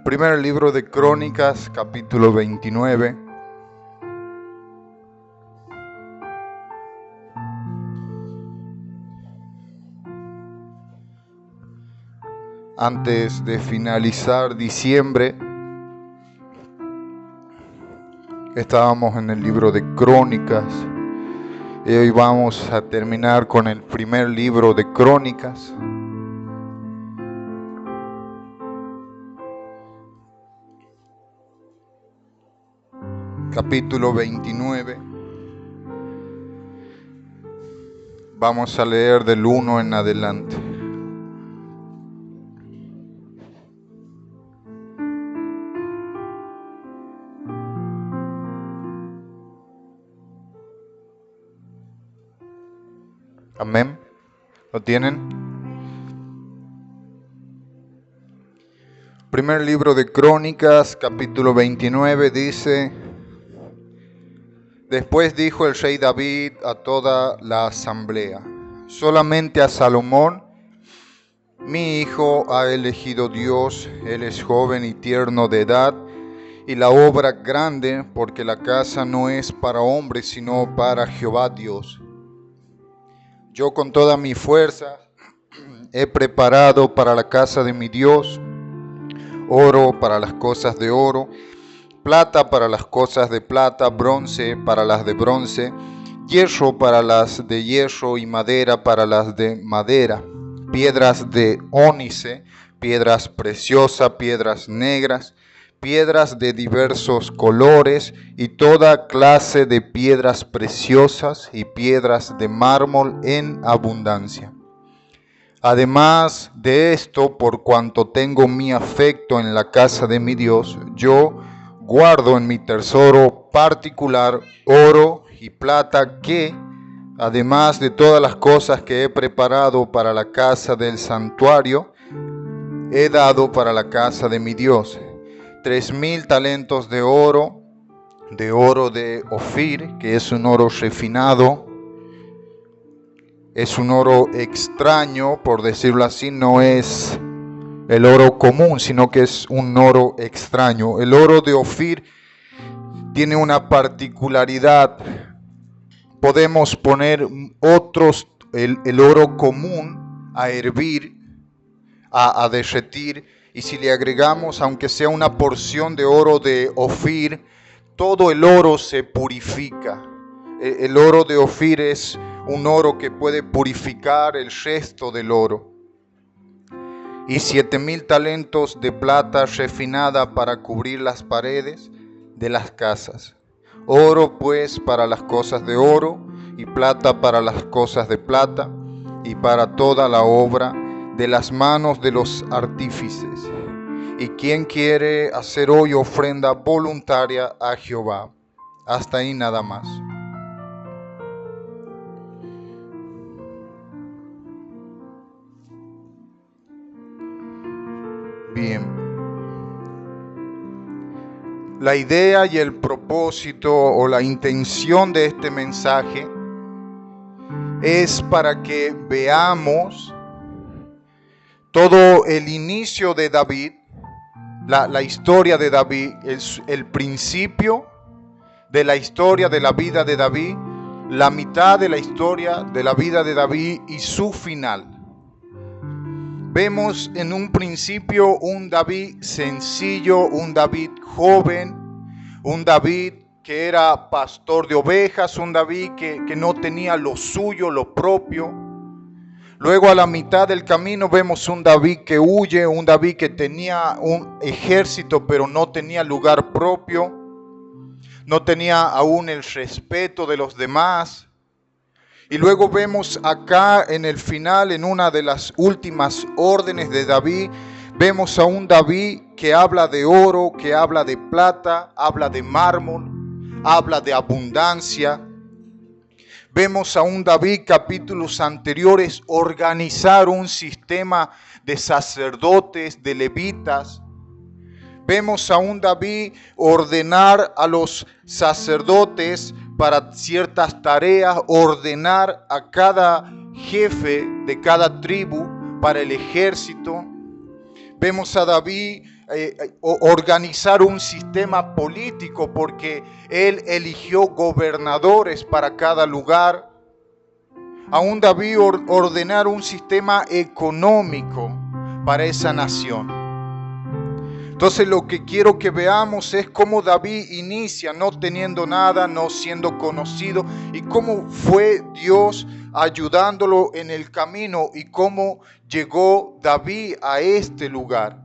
Primer libro de Crónicas, capítulo 29. Antes de finalizar diciembre, estábamos en el libro de Crónicas y hoy vamos a terminar con el primer libro de Crónicas. Capítulo 29. Vamos a leer del 1 en adelante. Amén. ¿Lo tienen? Primer libro de Crónicas, capítulo 29, dice: Después dijo el rey David a toda la asamblea: solamente a Salomón, mi hijo, ha elegido Dios. Él es joven y tierno de edad, y la obra grande, porque la casa no es para hombres, sino para Jehová Dios. Yo con toda mi fuerza he preparado para la casa de mi Dios oro para las cosas de oro, plata para las cosas de plata, bronce para las de bronce, hierro para las de hierro y madera para las de madera, piedras de ónice, piedras preciosas, piedras negras, piedras de diversos colores y toda clase de piedras preciosas y piedras de mármol en abundancia. Además de esto, por cuanto tengo mi afecto en la casa de mi Dios, yo guardo en mi tesoro particular oro y plata que, además de todas las cosas que he preparado para la casa del santuario, he dado para la casa de mi Dios 3,000 talentos de oro de Ofir, que es un oro refinado. Es un oro extraño, por decirlo así, no es el oro común, sino que es un oro extraño. El oro de Ofir tiene una particularidad. Podemos poner el oro común a hervir, a derretir, y si le agregamos, aunque sea una porción de oro de Ofir, todo el oro se purifica. El oro de Ofir es un oro que puede purificar el resto del oro. Y 7,000 talentos de plata refinada para cubrir las paredes de las casas. Oro pues para las cosas de oro, y plata para las cosas de plata, y para toda la obra de las manos de los artífices. Y quien quiere hacer hoy ofrenda voluntaria a Jehová. Hasta ahí nada más. Bien. La idea y el propósito o la intención de este mensaje es para que veamos todo el inicio de David, la historia de David, el principio de la historia de la vida de David, la mitad de la historia de la vida de David y su final. Vemos en un principio un David sencillo, un David joven, un David que era pastor de ovejas, un David que no tenía lo suyo, lo propio. Luego a la mitad del camino vemos un David que huye, un David que tenía un ejército pero no tenía lugar propio, no tenía aún el respeto de los demás. Y luego vemos acá en el final, en una de las últimas órdenes de David, vemos a un David que habla de oro, que habla de plata, habla de mármol, habla de abundancia. Vemos a un David, capítulos anteriores, organizar un sistema de sacerdotes, de levitas. Vemos a un David ordenar a los sacerdotes para ciertas tareas, ordenar a cada jefe de cada tribu para el ejército. Vemos a David organizar un sistema político, porque él eligió gobernadores para cada lugar. Aún David ordenar un sistema económico para esa nación. Entonces lo que quiero que veamos es cómo David inicia no teniendo nada, no siendo conocido, y cómo fue Dios ayudándolo en el camino y cómo llegó David a este lugar.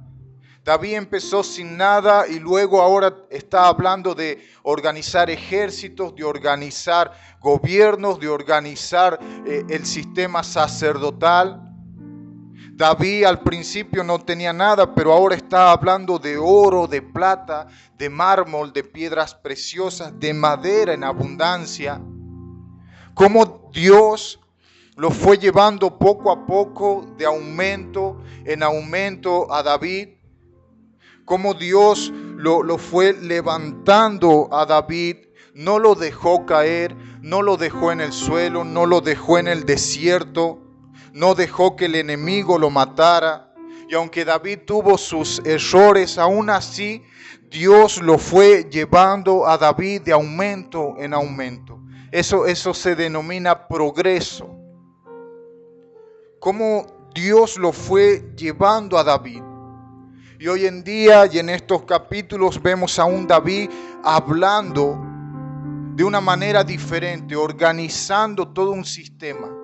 David empezó sin nada y luego ahora está hablando de organizar ejércitos, de organizar gobiernos, de organizar el sistema sacerdotal. David al principio no tenía nada, pero ahora está hablando de oro, de plata, de mármol, de piedras preciosas, de madera en abundancia. Cómo Dios lo fue llevando poco a poco, de aumento en aumento a David. Cómo Dios lo fue levantando a David, no lo dejó caer, no lo dejó en el suelo, no lo dejó en el desierto. No dejó que el enemigo lo matara. Y aunque David tuvo sus errores, aún así Dios lo fue llevando a David de aumento en aumento. Eso se denomina progreso. Cómo Dios lo fue llevando a David. Y hoy en día y en estos capítulos vemos a un David hablando de una manera diferente, organizando todo un sistema.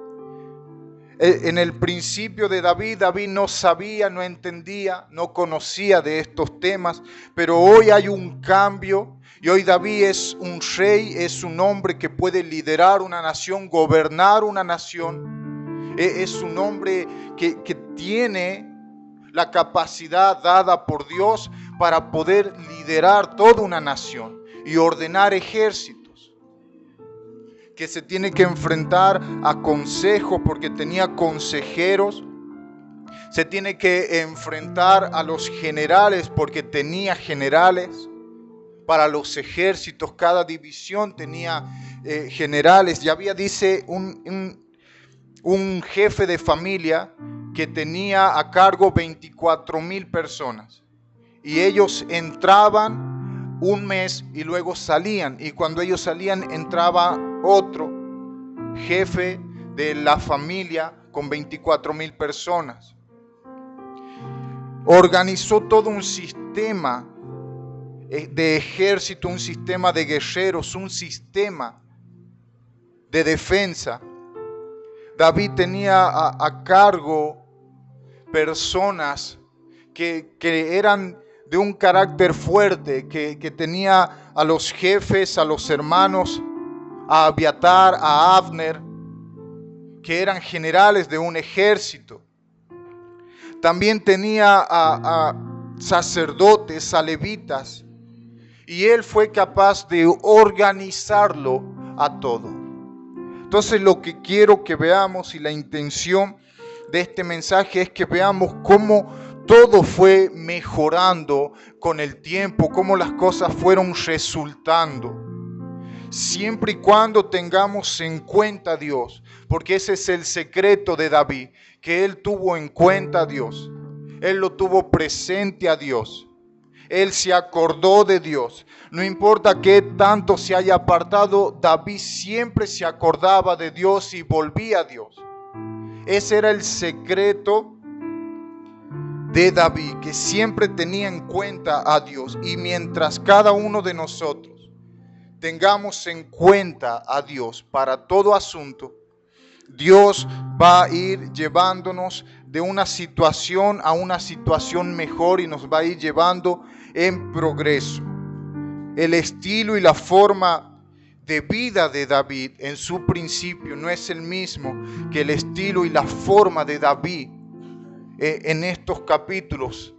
En el principio de David no sabía, no entendía, no conocía de estos temas, pero hoy hay un cambio y hoy David es un rey, es un hombre que puede liderar una nación, gobernar una nación. Es un hombre que tiene la capacidad dada por Dios para poder liderar toda una nación y ordenar ejércitos. Que se tiene que enfrentar a consejos porque tenía consejeros. Se tiene que enfrentar a los generales porque tenía generales. Para los ejércitos, cada división tenía generales. Ya había, dice, un jefe de familia que tenía a cargo 24,000 personas. Y ellos entraban un mes y luego salían. Y cuando ellos salían entraba otro jefe de la familia con 24,000 personas. Organizó todo un sistema de ejército, un sistema de guerreros, un sistema de defensa. David tenía a cargo personas que eran de un carácter fuerte, que tenía a los jefes, a los hermanos, a Abiatar, a Abner, que eran generales de un ejército. También tenía a sacerdotes, a levitas, y él fue capaz de organizarlo a todo. Entonces lo que quiero que veamos, y la intención de este mensaje es que veamos cómo todo fue mejorando con el tiempo, cómo las cosas fueron resultando. Siempre y cuando tengamos en cuenta a Dios, porque ese es el secreto de David, que él tuvo en cuenta a Dios, él lo tuvo presente a Dios, él se acordó de Dios. No importa qué tanto se haya apartado, David siempre se acordaba de Dios y volvía a Dios. Ese era el secreto de David, que siempre tenía en cuenta a Dios. Y mientras cada uno de nosotros tengamos en cuenta a Dios para todo asunto, Dios va a ir llevándonos de una situación a una situación mejor y nos va a ir llevando en progreso. El estilo y la forma de vida de David en su principio no es el mismo que el estilo y la forma de David en estos capítulos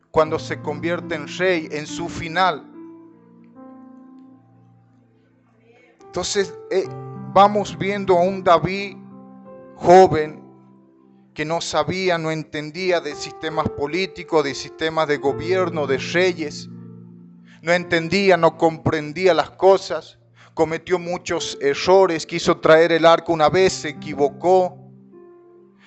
cuando se convierte en rey, en su final. Entonces vamos viendo a un David joven que no sabía, no entendía de sistemas políticos, de sistemas de gobierno, de reyes. No entendía, no comprendía las cosas. Cometió muchos errores. Quiso traer el arca una vez, se equivocó.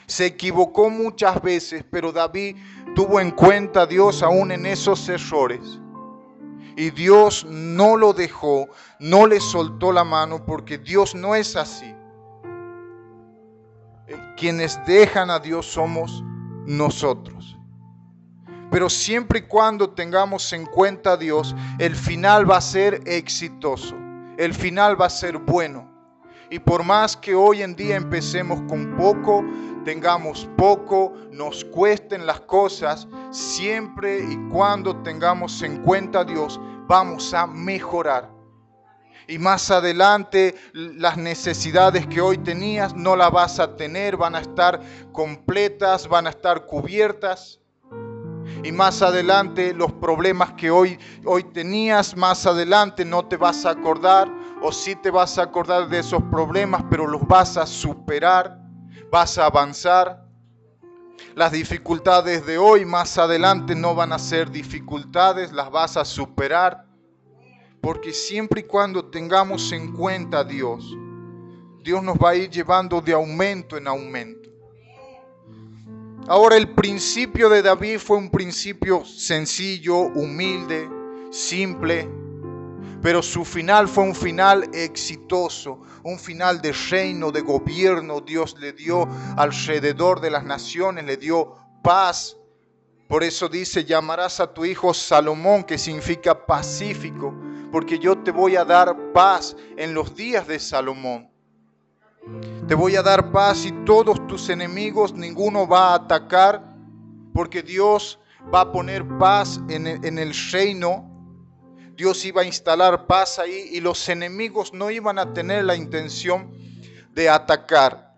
Se equivocó muchas veces, pero David tuvo en cuenta a Dios aún en esos errores. Y Dios no lo dejó, no le soltó la mano, porque Dios no es así. Quienes dejan a Dios somos nosotros. Pero siempre y cuando tengamos en cuenta a Dios, el final va a ser exitoso. El final va a ser bueno. Y por más que hoy en día empecemos con poco, tengamos poco, nos cuesten las cosas, siempre y cuando tengamos en cuenta a Dios, vamos a mejorar. Y más adelante las necesidades que hoy tenías no las vas a tener, van a estar completas, van a estar cubiertas. Y más adelante los problemas que hoy tenías, más adelante no te vas a acordar, o sí te vas a acordar de esos problemas, pero los vas a superar, vas a avanzar. Las dificultades de hoy más adelante no van a ser dificultades, las vas a superar. Porque siempre y cuando tengamos en cuenta a Dios, Dios nos va a ir llevando de aumento en aumento. Ahora, el principio de David fue un principio sencillo, humilde, simple, pero su final fue un final exitoso, un final de reino, de gobierno. Dios le dio alrededor de las naciones, le dio paz. Por eso dice, llamarás a tu hijo Salomón, que significa pacífico, porque yo te voy a dar paz en los días de Salomón. Te voy a dar paz y todos tus enemigos, ninguno va a atacar, porque Dios va a poner paz en el reino. Dios iba a instalar paz ahí y los enemigos no iban a tener la intención de atacar.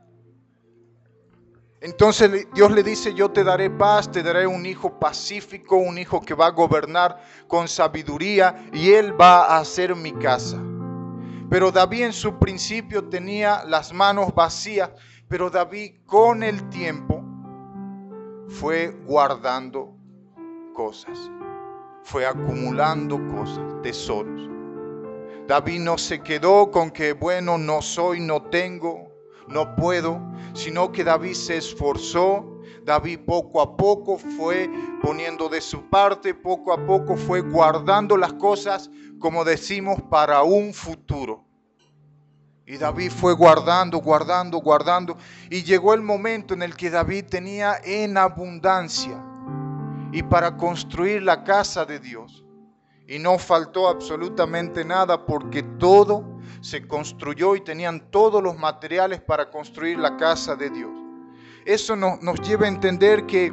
Entonces Dios le dice, yo te daré paz, te daré un hijo pacífico, un hijo que va a gobernar con sabiduría y él va a hacer mi casa. Pero David en su principio tenía las manos vacías, pero David con el tiempo fue guardando cosas, fue acumulando cosas, tesoros. David no se quedó con que bueno, no soy, no tengo, no puedo, sino que David se esforzó. David poco a poco fue poniendo de su parte, poco a poco fue guardando las cosas, como decimos, para un futuro. Y David fue guardando, y llegó el momento en el que David tenía en abundancia y para construir la casa de Dios. Y no faltó absolutamente nada, porque todo se construyó y tenían todos los materiales para construir la casa de Dios. Eso nos lleva a entender que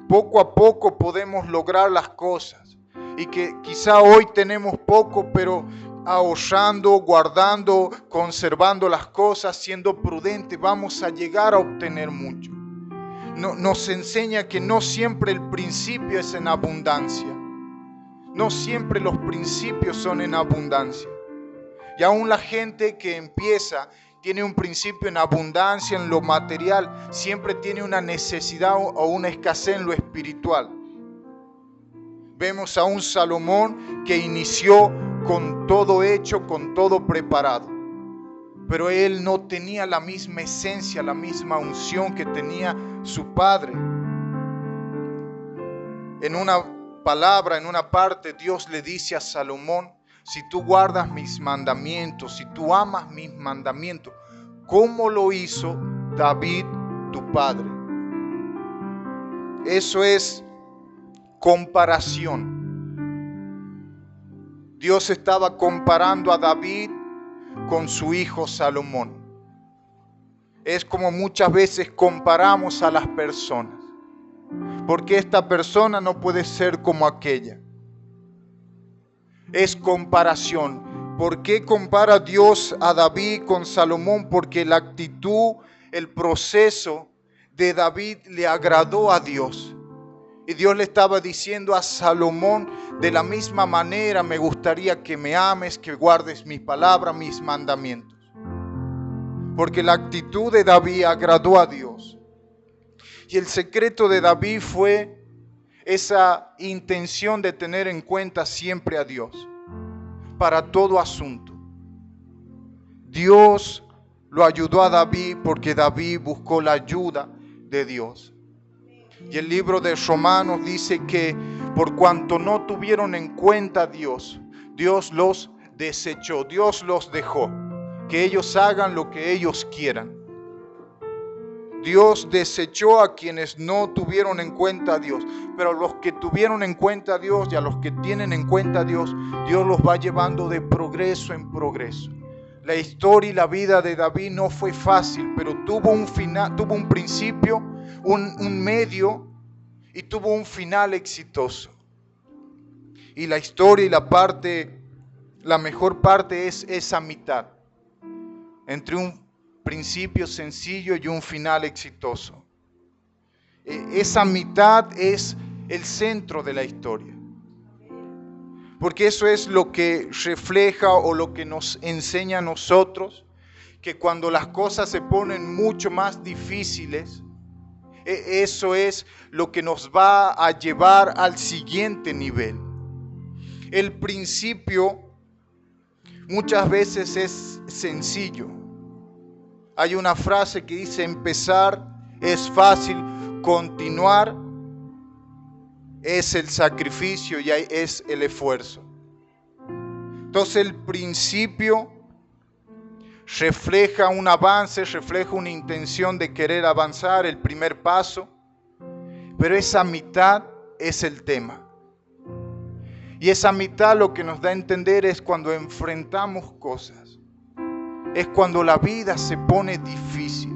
poco a poco podemos lograr las cosas. Y que quizá hoy tenemos poco, pero ahorrando, guardando, conservando las cosas, siendo prudentes, vamos a llegar a obtener mucho. Nos enseña que no siempre el principio es en abundancia. No siempre los principios son en abundancia. Y aún la gente que empieza tiene un principio en abundancia en lo material, siempre tiene una necesidad o una escasez en lo espiritual. Vemos a un Salomón que inició con todo hecho, con todo preparado. Pero él no tenía la misma esencia, la misma unción que tenía su padre. En una palabra, en una parte, Dios le dice a Salomón, si tú guardas mis mandamientos, si tú amas mis mandamientos, ¿cómo lo hizo David, tu padre? Eso es comparación. Dios estaba comparando a David con su hijo Salomón. Es como muchas veces comparamos a las personas. Porque esta persona no puede ser como aquella. Es comparación. ¿Por qué compara Dios a David con Salomón? Porque la actitud, el proceso de David le agradó a Dios. Y Dios le estaba diciendo a Salomón, de la misma manera me gustaría que me ames, que guardes mis palabras, mis mandamientos. Porque la actitud de David agradó a Dios. Y el secreto de David fue esa intención de tener en cuenta siempre a Dios para todo asunto. Dios lo ayudó a David porque David buscó la ayuda de Dios. Y el libro de Romanos dice que por cuanto no tuvieron en cuenta a Dios, Dios los desechó, Dios los dejó, que ellos hagan lo que ellos quieran. Dios desechó a quienes no tuvieron en cuenta a Dios, pero a los que tuvieron en cuenta a Dios y a los que tienen en cuenta a Dios, Dios los va llevando de progreso en progreso. La historia y la vida de David no fue fácil, pero tuvo un final, tuvo un principio, un medio y tuvo un final exitoso. Y la historia y la mejor parte es esa mitad, entre un principio sencillo y un final exitoso. Esa mitad es el centro de la historia, porque eso es lo que refleja o lo que nos enseña a nosotros, que cuando las cosas se ponen mucho más difíciles, eso es lo que nos va a llevar al siguiente nivel. El principio muchas veces es sencillo. Hay una frase que dice: empezar es fácil, continuar es el sacrificio y es el esfuerzo. Entonces el principio refleja un avance, refleja una intención de querer avanzar, el primer paso, pero esa mitad es el tema. Y esa mitad lo que nos da a entender es cuando enfrentamos cosas, es cuando la vida se pone difícil,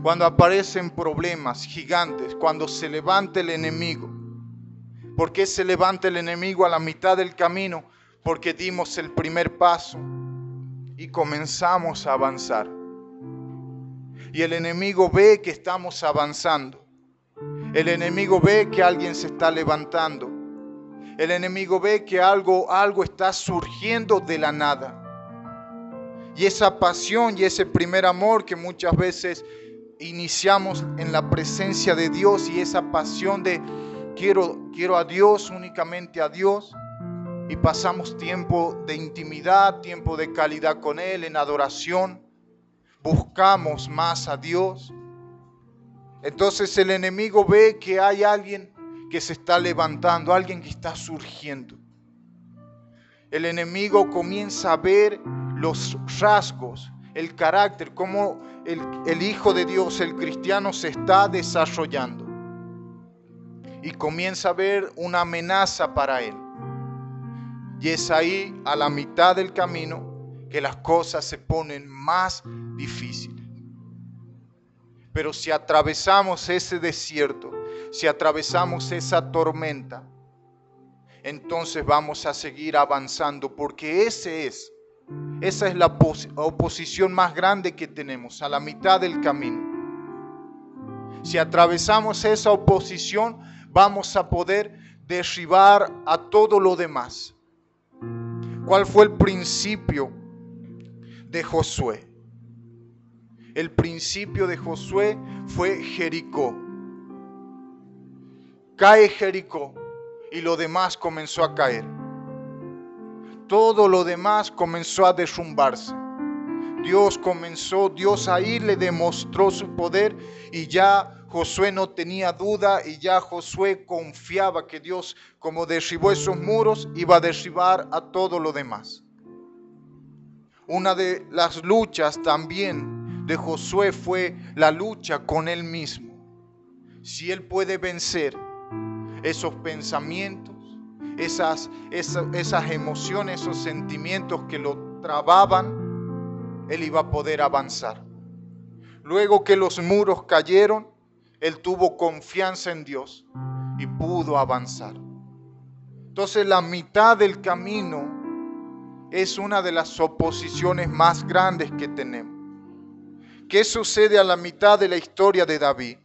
cuando aparecen problemas gigantes, cuando se levanta el enemigo. ¿Por qué se levanta el enemigo a la mitad del camino? Porque dimos el primer paso y comenzamos a avanzar. Y el enemigo ve que estamos avanzando. El enemigo ve que alguien se está levantando. El enemigo ve que algo está surgiendo de la nada. Y esa pasión y ese primer amor que muchas veces iniciamos en la presencia de Dios, y esa pasión de quiero a Dios, únicamente a Dios, y pasamos tiempo de intimidad, tiempo de calidad con Él, en adoración, buscamos más a Dios. Entonces el enemigo ve que hay alguien que se está levantando, alguien que está surgiendo. El enemigo comienza a ver los rasgos, el carácter, cómo el Hijo de Dios, el cristiano, se está desarrollando. Y comienza a ver una amenaza para él. Y es ahí, a la mitad del camino, que las cosas se ponen más difíciles. Pero si atravesamos ese desierto, si atravesamos esa tormenta, entonces vamos a seguir avanzando, porque esa es la oposición más grande que tenemos, a la mitad del camino. Si atravesamos esa oposición, vamos a poder derribar a todo lo demás. ¿Cuál fue el principio de Josué? El principio de Josué fue Jericó. Cae Jericó y lo demás comenzó a caer. Todo lo demás comenzó a derrumbarse. Dios ahí le demostró su poder, y ya Josué no tenía duda, y ya Josué confiaba que Dios, como derribó esos muros, iba a derribar a todo lo demás. Una de las luchas también de Josué fue la lucha con él mismo. Si él puede vencer esos pensamientos, esas emociones, esos sentimientos que lo trababan, él iba a poder avanzar. Luego que los muros cayeron, él tuvo confianza en Dios y pudo avanzar. Entonces la mitad del camino es una de las oposiciones más grandes que tenemos. ¿Qué sucede a la mitad de la historia de David?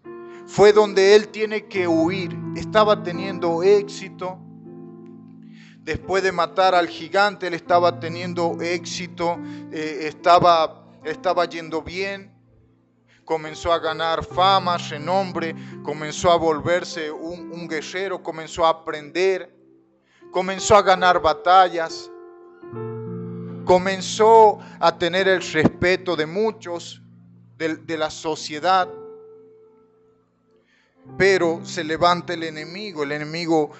Fue donde él tiene que huir. Estaba teniendo éxito. Después de matar al gigante, él estaba teniendo éxito, estaba yendo bien, comenzó a ganar fama, renombre, comenzó a volverse un guerrero, comenzó a aprender, comenzó a ganar batallas, comenzó a tener el respeto de muchos, de la sociedad. Pero se levanta el enemigo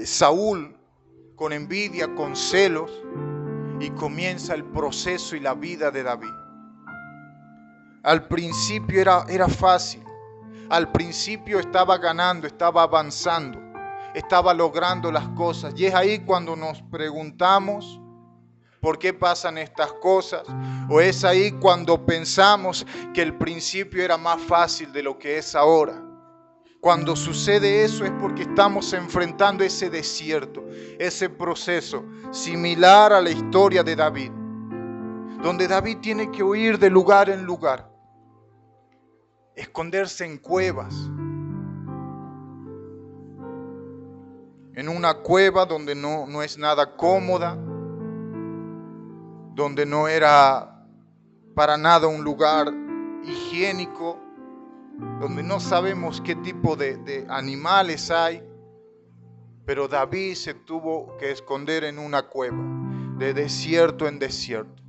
Saúl, con envidia, con celos, y comienza el proceso y la vida de David. Al principio era fácil. Al principio estaba ganando, estaba avanzando, estaba logrando las cosas. Y es ahí cuando nos preguntamos por qué pasan estas cosas. O es ahí cuando pensamos que el principio era más fácil de lo que es ahora. Cuando sucede eso es porque estamos enfrentando ese desierto, ese proceso similar a la historia de David, donde David tiene que huir de lugar en lugar, esconderse en cuevas, en una cueva donde no es nada cómoda, donde no era para nada un lugar higiénico, donde no sabemos qué tipo de animales hay, pero David se tuvo que esconder en una cueva, de desierto en desierto.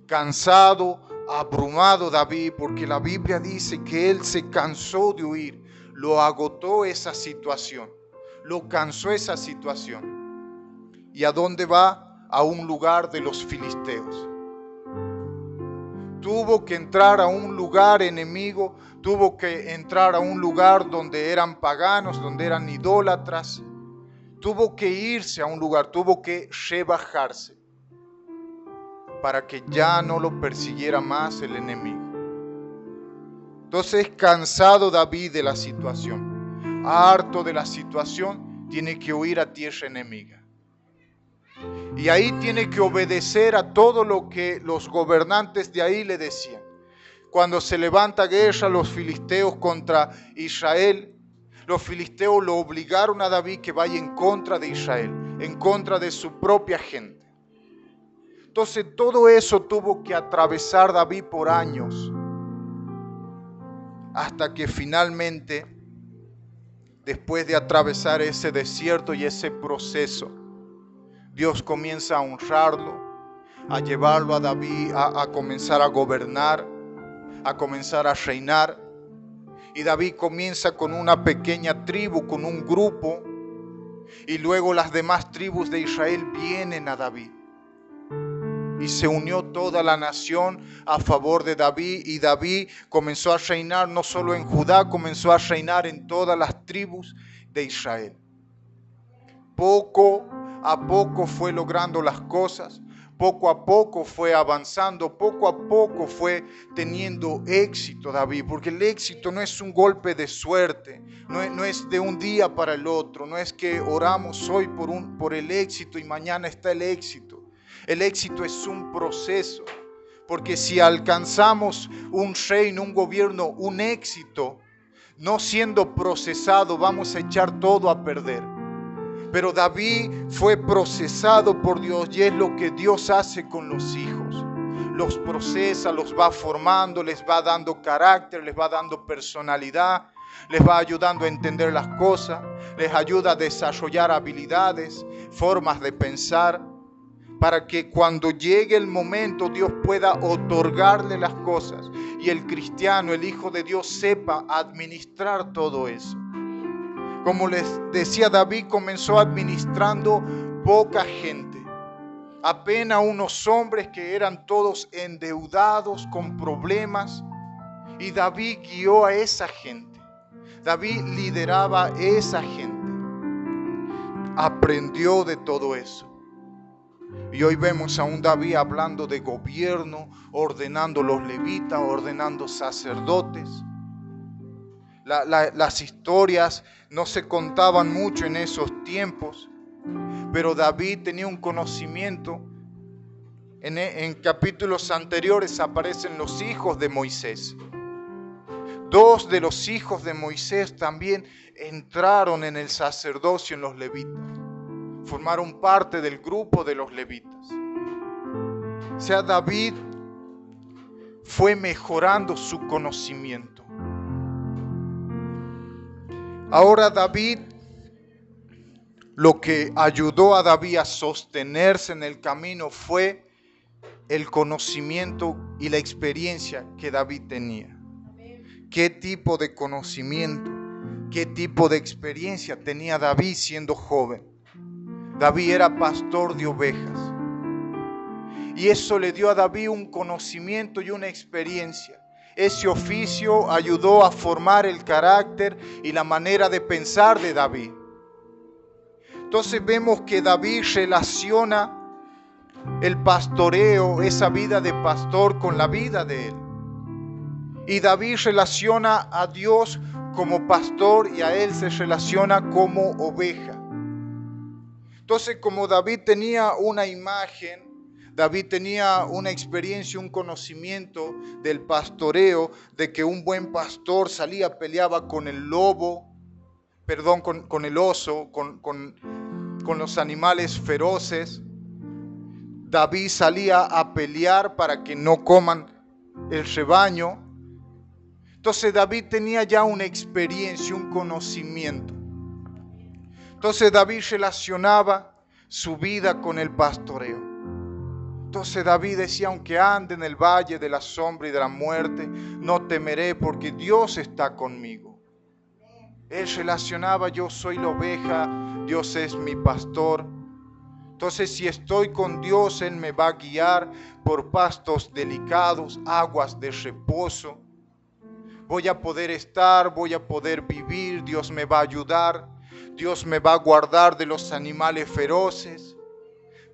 Cansado, abrumado David, porque la Biblia dice que él se cansó de huir, lo agotó esa situación, lo cansó esa situación. ¿Y a dónde va? A un lugar de los filisteos. Tuvo que entrar a un lugar enemigo, tuvo que entrar a un lugar donde eran paganos, donde eran idólatras. Tuvo que irse a un lugar, tuvo que rebajarse para que ya no lo persiguiera más el enemigo. Entonces, cansado David de la situación, harto de la situación, tiene que huir a tierra enemiga. Y ahí tiene que obedecer a todo lo que los gobernantes de ahí le decían. Cuando se levanta guerra los filisteos contra Israel, los filisteos lo obligaron a David que vaya en contra de Israel, en contra de su propia gente. Entonces todo eso tuvo que atravesar David por años, hasta que finalmente, después de atravesar ese desierto y ese proceso, Dios comienza a honrarlo, a llevarlo a David a comenzar a gobernar, a comenzar a reinar. Y David comienza con una pequeña tribu, con un grupo, y luego las demás tribus de Israel vienen a David. Y se unió toda la nación a favor de David, y David comenzó a reinar no solo en Judá, comenzó a reinar en todas las tribus de Israel. Poco a poco fue logrando las cosas, poco a poco fue avanzando, poco a poco fue teniendo éxito David, porque el éxito no es un golpe de suerte, no es de un día para el otro, no es que oramos hoy por el éxito y mañana está el éxito. El éxito es un proceso, porque si alcanzamos un reino, un gobierno, un éxito, no siendo procesado, vamos a echar todo a perder. Pero David fue procesado por Dios, y es lo que Dios hace con los hijos. Los procesa, los va formando, les va dando carácter, les va dando personalidad, les va ayudando a entender las cosas, les ayuda a desarrollar habilidades, formas de pensar, para que cuando llegue el momento Dios pueda otorgarle las cosas y el cristiano, el hijo de Dios, sepa administrar todo eso. Como les decía, David comenzó administrando poca gente, apenas unos hombres que eran todos endeudados con problemas, y David guió a esa gente. David lideraba a esa gente, aprendió de todo eso. Y hoy vemos a un David hablando de gobierno, ordenando los levitas, ordenando sacerdotes. Las historias no se contaban mucho en esos tiempos, pero David tenía un conocimiento. En capítulos anteriores aparecen los hijos de Moisés. Dos de los hijos de Moisés también entraron en el sacerdocio, en los levitas. Formaron parte del grupo de los levitas. O sea, David fue mejorando su conocimiento. Ahora David, lo que ayudó a David a sostenerse en el camino fue el conocimiento y la experiencia que David tenía. ¿Qué tipo de conocimiento? qué tipo de experiencia tenía David siendo joven. David era pastor de ovejas. Y eso le dio a David un conocimiento y una experiencia. Ese oficio ayudó a formar el carácter y la manera de pensar de David. Entonces vemos que David relaciona el pastoreo, esa vida de pastor, con la vida de él. Y David relaciona a Dios como pastor y a él se relaciona como oveja. Entonces, como David tenía una imagen, David tenía una experiencia, un conocimiento del pastoreo, de que un buen pastor salía, peleaba con el lobo, con el oso, con los animales feroces. David salía a pelear para que no coman el rebaño. Entonces David tenía ya una experiencia, un conocimiento. Entonces David relacionaba su vida con el pastoreo. Entonces David decía, aunque ande en el valle de la sombra y de la muerte, no temeré porque Dios está conmigo. Él relacionaba, yo soy la oveja, Dios es mi pastor. Entonces si estoy con Dios, Él me va a guiar por pastos delicados, aguas de reposo. Voy a poder estar, voy a poder vivir, Dios me va a ayudar, Dios me va a guardar de los animales feroces.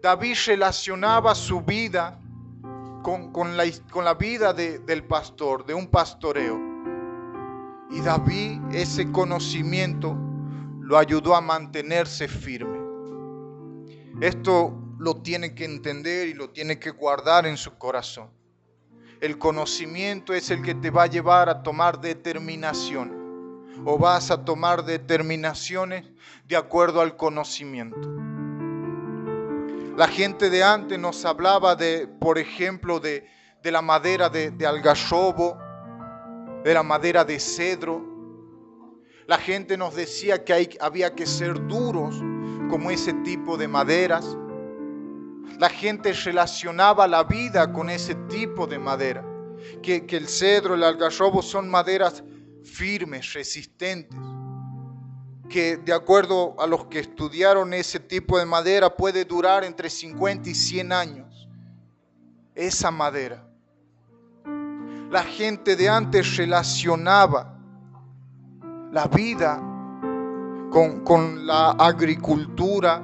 David relacionaba su vida con la vida del pastor, de un pastoreo. Y David, ese conocimiento lo ayudó a mantenerse firme. Esto lo tiene que entender y lo tiene que guardar en su corazón. El conocimiento es el que te va a llevar a tomar determinaciones. O vas a tomar determinaciones de acuerdo al conocimiento. La gente de antes nos hablaba por ejemplo, de la madera de algarrobo, de la madera de cedro. La gente nos decía que había que ser duros como ese tipo de maderas. La gente relacionaba la vida con ese tipo de madera. Que el cedro, el algarrobo son maderas firmes, resistentes. Que de acuerdo a los que estudiaron ese tipo de madera puede durar entre 50 y 100 años. Esa madera. La gente de antes relacionaba la vida con la agricultura,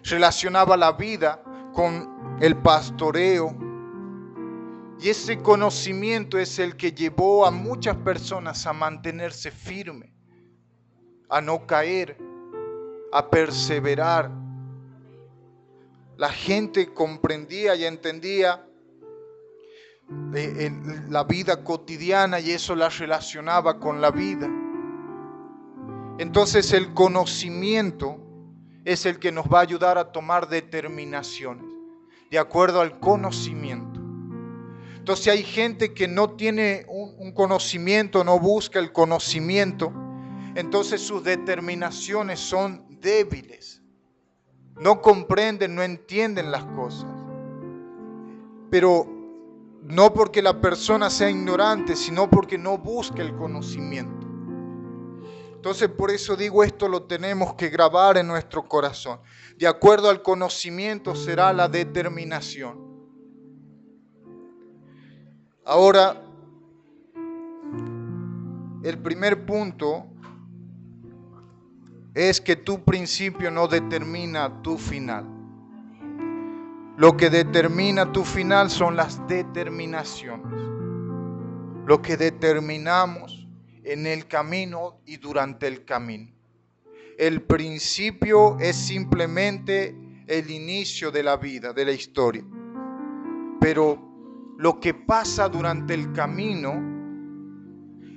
relacionaba la vida con el pastoreo. Y ese conocimiento es el que llevó a muchas personas a mantenerse firmes, a no caer, a perseverar. La gente comprendía y entendía la vida cotidiana y eso la relacionaba con la vida. Entonces el conocimiento es el que nos va a ayudar a tomar determinaciones de acuerdo al conocimiento. Entonces hay gente que no tiene un conocimiento, no busca el conocimiento, entonces sus determinaciones son débiles. No comprenden, no entienden las cosas. Pero no porque la persona sea ignorante, sino porque no busca el conocimiento. Entonces por eso digo, esto lo tenemos que grabar en nuestro corazón. De acuerdo al conocimiento será la determinación. Ahora, el primer punto es que tu principio no determina tu final. Lo que determina tu final son las determinaciones. Lo que determinamos en el camino y durante el camino. El principio es simplemente el inicio de la vida, de la historia. Pero lo que pasa durante el camino,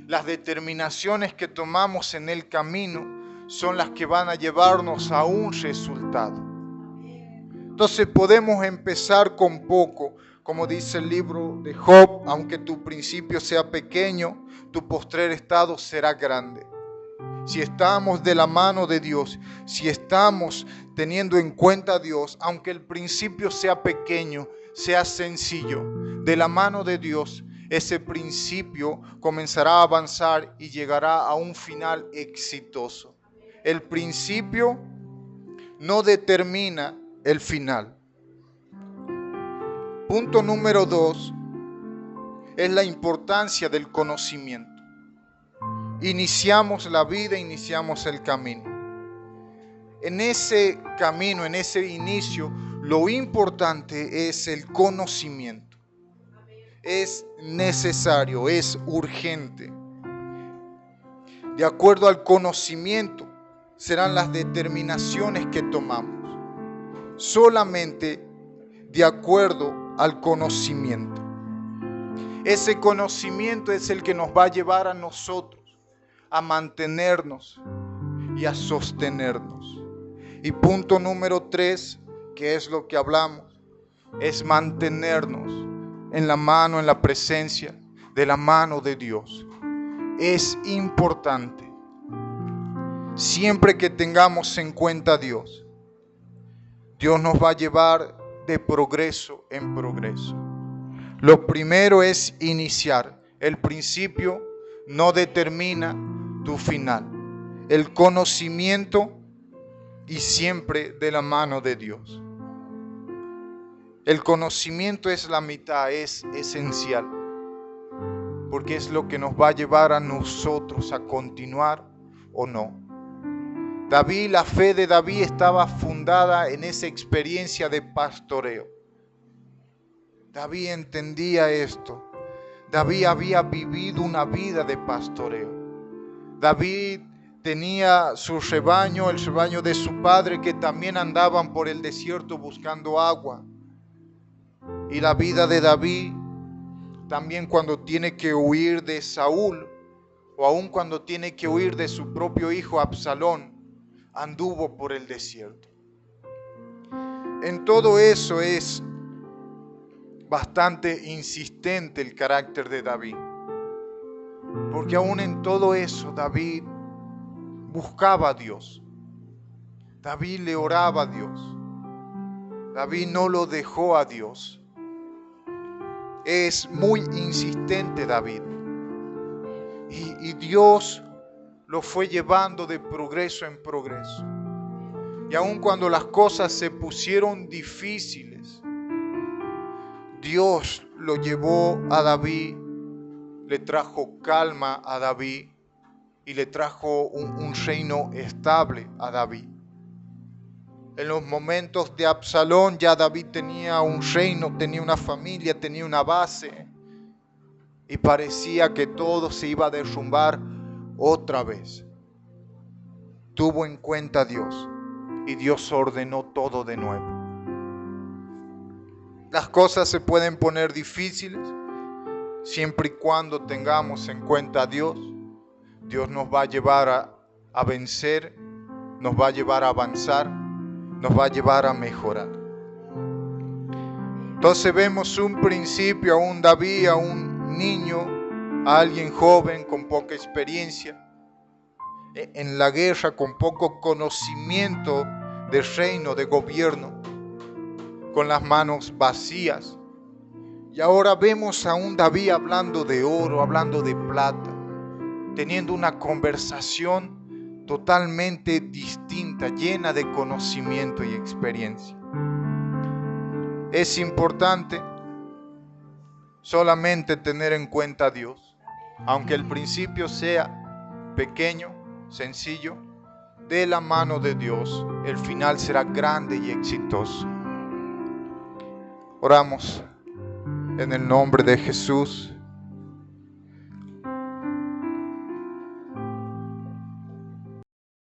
las determinaciones que tomamos en el camino, son las que van a llevarnos a un resultado. Entonces podemos empezar con poco, como dice el libro de Job, aunque tu principio sea pequeño, tu postrer estado será grande. Si estamos de la mano de Dios, si estamos teniendo en cuenta a Dios, aunque el principio sea pequeño, sea sencillo, de la mano de Dios, ese principio comenzará a avanzar y llegará a un final exitoso. El principio no determina el final. Punto número 2 es la importancia del conocimiento. Iniciamos la vida, iniciamos el camino. En ese camino, en ese inicio, lo importante es el conocimiento. Es necesario, es urgente. De acuerdo al conocimiento serán las determinaciones que tomamos. Solamente de acuerdo al conocimiento. Ese conocimiento es el que nos va a llevar a nosotros a mantenernos y a sostenernos. Y punto número 3, que es lo que hablamos, es mantenernos en la mano, en la presencia de la mano de Dios. Es importante. Siempre que tengamos en cuenta a Dios, Dios nos va a llevar de progreso en progreso. Lo primero es iniciar. El principio no determina tu final. El conocimiento y siempre de la mano de Dios. El conocimiento es la mitad, es esencial, porque es lo que nos va a llevar a nosotros a continuar o no. David, la fe de David estaba fundada en esa experiencia de pastoreo. David entendía esto. David había vivido una vida de pastoreo. David tenía su rebaño, el rebaño de su padre, que también andaban por el desierto buscando agua. Y la vida de David, también cuando tiene que huir de Saúl, o aun cuando tiene que huir de su propio hijo Absalón, anduvo por el desierto. En todo eso es bastante insistente el carácter de David, porque aún en todo eso David buscaba a Dios. David le oraba a Dios. David no lo dejó a Dios. Es muy insistente David. Y Dios lo fue llevando de progreso en progreso. Y aun cuando las cosas se pusieron difíciles, Dios lo llevó a David, le trajo calma a David y le trajo un reino estable a David. En los momentos de Absalón ya David tenía un reino, tenía una familia, tenía una base y parecía que todo se iba a derrumbar otra vez. Tuvo en cuenta a Dios y Dios ordenó todo de nuevo. Las cosas se pueden poner difíciles siempre y cuando tengamos en cuenta a Dios. Dios nos va a llevar a vencer, nos va a llevar a avanzar, nos va a llevar a mejorar. Entonces vemos un principio, a un David, a un niño, a alguien joven con poca experiencia, en la guerra con poco conocimiento de reino, de gobierno, con las manos vacías. Y ahora vemos a un David hablando de oro, hablando de plata, teniendo una conversación totalmente distinta, llena de conocimiento y experiencia. Es importante solamente tener en cuenta a Dios, aunque el principio sea pequeño, sencillo, de la mano de Dios, el final será grande y exitoso. Oramos en el nombre de Jesús.